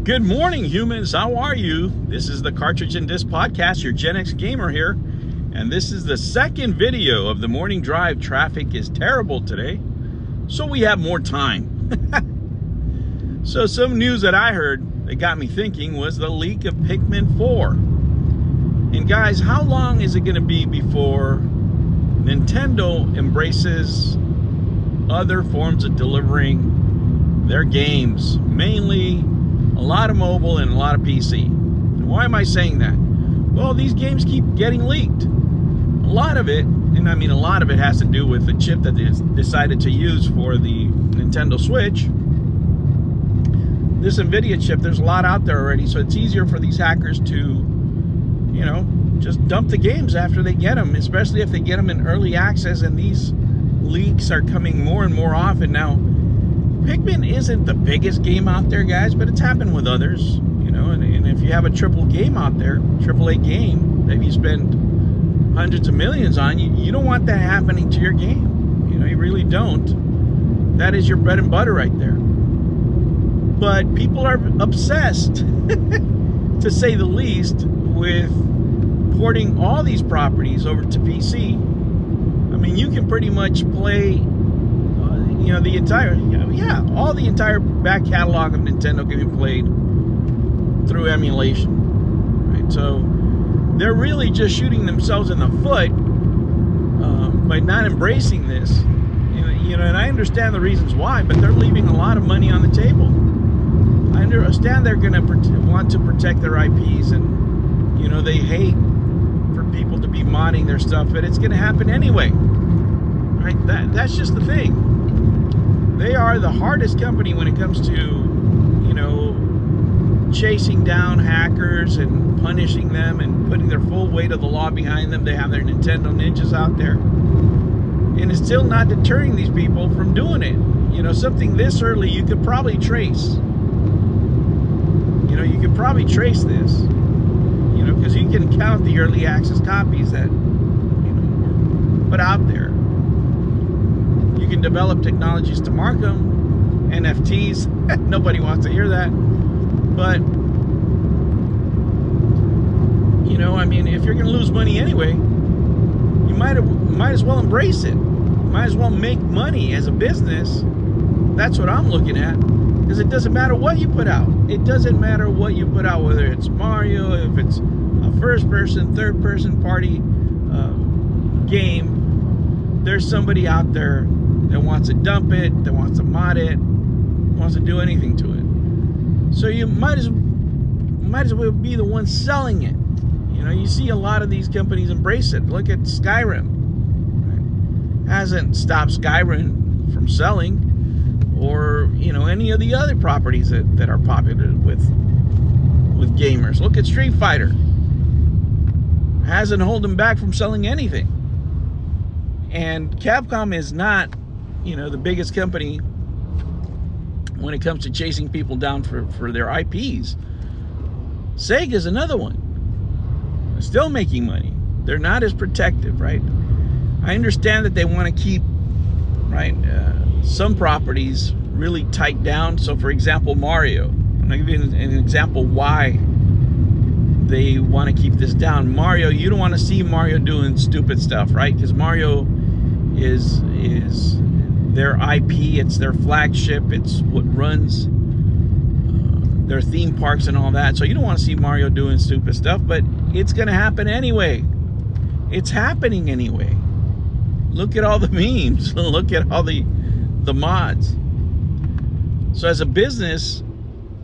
Good morning, humans. How are you? This is the Cartridge and Disc Podcast, your Gen X gamer here. And this is the second video of the morning drive. Traffic is terrible today, so we have more time. So some news that I heard that got me thinking was the leak of Pikmin 4. And guys, how long is it going to be before Nintendo embraces other forms of delivering their games, mainly a lot of mobile and a lot of PC? And why am I saying that? Well, these games keep getting leaked. A lot of it, and I mean a lot of it, has to do with the chip that they decided to use for the Nintendo Switch. This NVIDIA chip, there's a lot out there already, so it's easier for these hackers to, you know, just dump the games after they get them, especially if they get them in early access, and these leaks are coming more and more often now. Pikmin isn't the biggest game out there, guys, but it's happened with others, you know, and if you have a AAA game out there, AAA game that you spend hundreds of millions on, you don't want that happening to your game. You know, you really don't. That is your bread and butter right there. But people are obsessed, to say the least, with porting all these properties over to PC. I mean, you can pretty much play, you know, the entire, all the entire back catalog of Nintendo can be played through emulation, right? So they're really just shooting themselves in the foot by not embracing this. You know, and I understand the reasons why, but they're leaving a lot of money on the table. I understand they're going to want to protect their IPs, and, you know, they hate for people to be modding their stuff, but it's going to happen anyway, right? That's just the thing. They are the hardest company when it comes to, you know, chasing down hackers and punishing them and putting their full weight of the law behind them. They have their Nintendo ninjas out there, and it's still not deterring these people from doing it. You know, something this early, you could probably trace. You know, you could probably trace this, you know, because you can count the early access copies that, you know, were put out there. You can develop technologies to mark them, NFTs. Nobody wants to hear that. But, you know, I mean, if you're going to lose money anyway, you might as well embrace it. Might as well make money as a business. That's what I'm looking at. Because it doesn't matter what you put out. It doesn't matter what you put out, whether it's Mario, if it's a first-person, third-person party game. There's somebody out there that wants to dump it, that wants to mod it, wants to do anything to it. So you might as well be the one selling it. You know, you see a lot of these companies embrace it. Look at Skyrim. Right? Hasn't stopped Skyrim from selling, or, you know, any of the other properties that are popular with gamers. Look at Street Fighter. Hasn't held them back from selling anything. And Capcom is not, you know, the biggest company when it comes to chasing people down for their IPs. Sega's another one. They're still making money. They're not as protective, right? I understand that they want to keep, right, some properties really tight down. So, for example, Mario. I'm going to give you an example why they want to keep this down. Mario, you don't want to see Mario doing stupid stuff, right? Because Mario is their IP, it's their flagship, it's what runs their theme parks and all that. So you don't want to see Mario doing stupid stuff, but it's going to happen anyway. It's happening anyway. Look at all the memes. Look at all the mods. So as a business,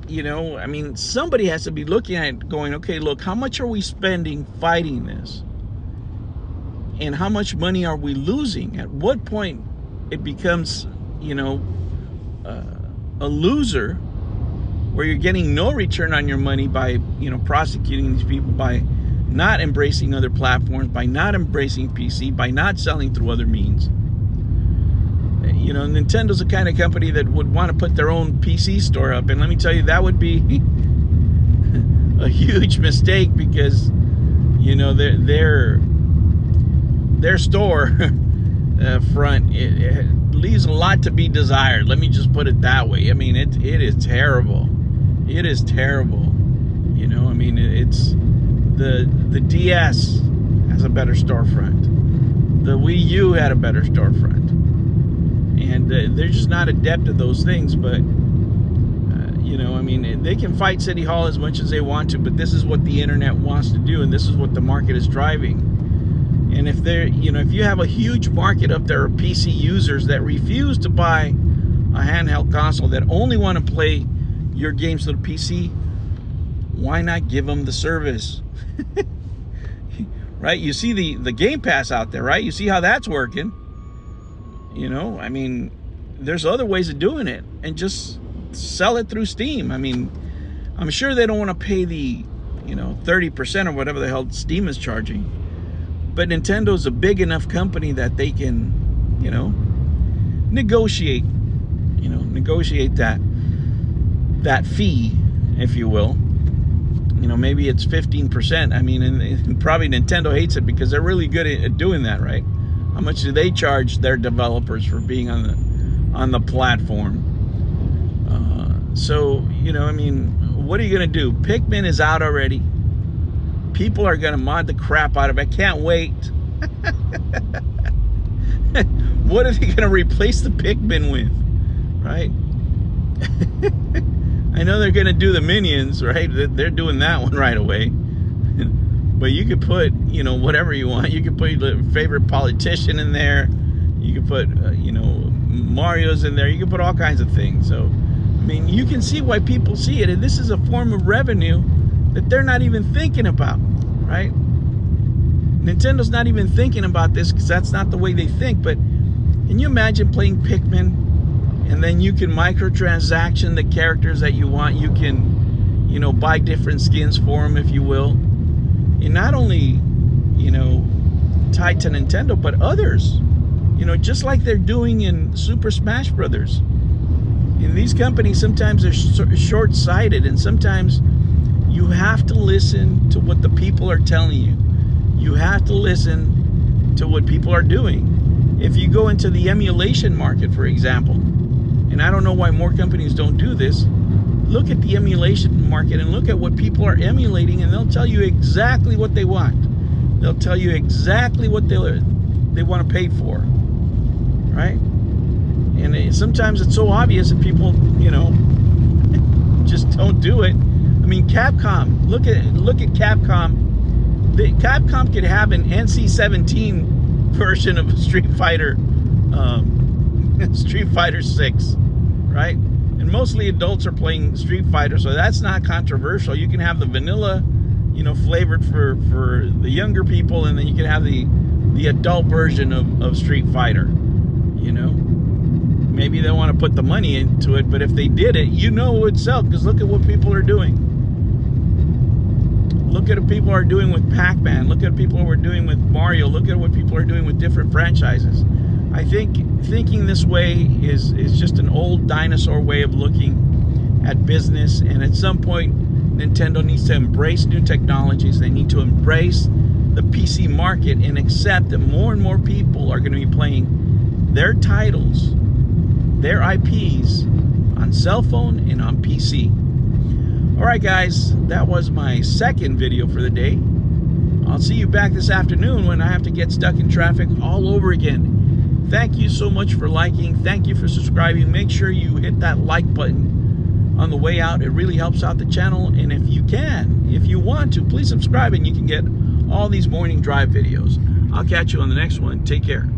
you know, I mean, somebody has to be looking at it going, okay, look, how much are we spending fighting this? And how much money are we losing? At what point it becomes, you know, a loser, where you're getting no return on your money by, you know, prosecuting these people, by not embracing other platforms, by not embracing PC, by not selling through other means. You know, Nintendo's the kind of company that would want to put their own PC store up, and let me tell you, that would be a huge mistake, because, you know, their store front, it leaves a lot to be desired. Let me just put it that way. I mean, it is terrible. It is terrible. You know, I mean, it's the DS has a better storefront. The Wii U had a better storefront. And they're just not adept at those things. But, you know, I mean, they can fight City Hall as much as they want to, but this is what the internet wants to do, and this is what the market is driving. And if they're, you know, if you have a huge market up there of PC users that refuse to buy a handheld console, that only want to play your games to the PC, why not give them the service? Right? You see the Game Pass out there, right? You see how that's working. You know, I mean, there's other ways of doing it, and just sell it through Steam. I mean, I'm sure they don't want to pay the, you know, 30% or whatever the hell Steam is charging. But Nintendo's a big enough company that they can, you know, negotiate that fee, if you will. You know, maybe it's 15%. I mean, and probably Nintendo hates it because they're really good at doing that, right? How much do they charge their developers for being on the platform? So, you know, I mean, what are you going to do? Pikmin is out already. People are going to mod the crap out of it. I can't wait. What are they going to replace the Pikmin with? Right? I know they're going to do the Minions, right? They're doing that one right away. But you could put, you know, whatever you want. You could put your favorite politician in there. You could put, you know, Mario's in there. You could put all kinds of things. So, I mean, you can see why people see it. And this is a form of revenue that they're not even thinking about, right? Nintendo's not even thinking about this because that's not the way they think. But can you imagine playing Pikmin and then you can microtransaction the characters that you want? You can, you know, buy different skins for them, if you will. And not only, you know, tied to Nintendo, but others, you know, just like they're doing in Super Smash Brothers. And these companies sometimes are short-sighted, and sometimes you have to listen to what the people are telling you. You have to listen to what people are doing. If you go into the emulation market, for example, and I don't know why more companies don't do this, look at the emulation market and look at what people are emulating, and they'll tell you exactly what they want. They'll tell you exactly what they want to pay for, right? And sometimes it's so obvious that people, you know, just don't do it. I mean, Capcom. Look at Capcom. Capcom could have an NC-17 version of Street Fighter 6, right? And mostly adults are playing Street Fighter, so that's not controversial. You can have the vanilla, you know, flavored for the younger people, and then you can have the adult version of Street Fighter, you know. Maybe they want to put the money into it, but if they did it, you know it would sell, because look at what people are doing. Look at what people are doing with Pac-Man. Look at what people are doing with Mario. Look at what people are doing with different franchises. I think thinking this way is just an old dinosaur way of looking at business, and at some point Nintendo needs to embrace new technologies. They need to embrace the PC market and accept that more and more people are going to be playing their titles, their IPs, on cell phone and on PC. Alright guys, that was my second video for the day. I'll see you back this afternoon when I have to get stuck in traffic all over again. Thank you so much for liking. Thank you for subscribing. Make sure you hit that like button on the way out. It really helps out the channel. And if you want to, please subscribe and you can get all these morning drive videos. I'll catch you on the next one. Take care.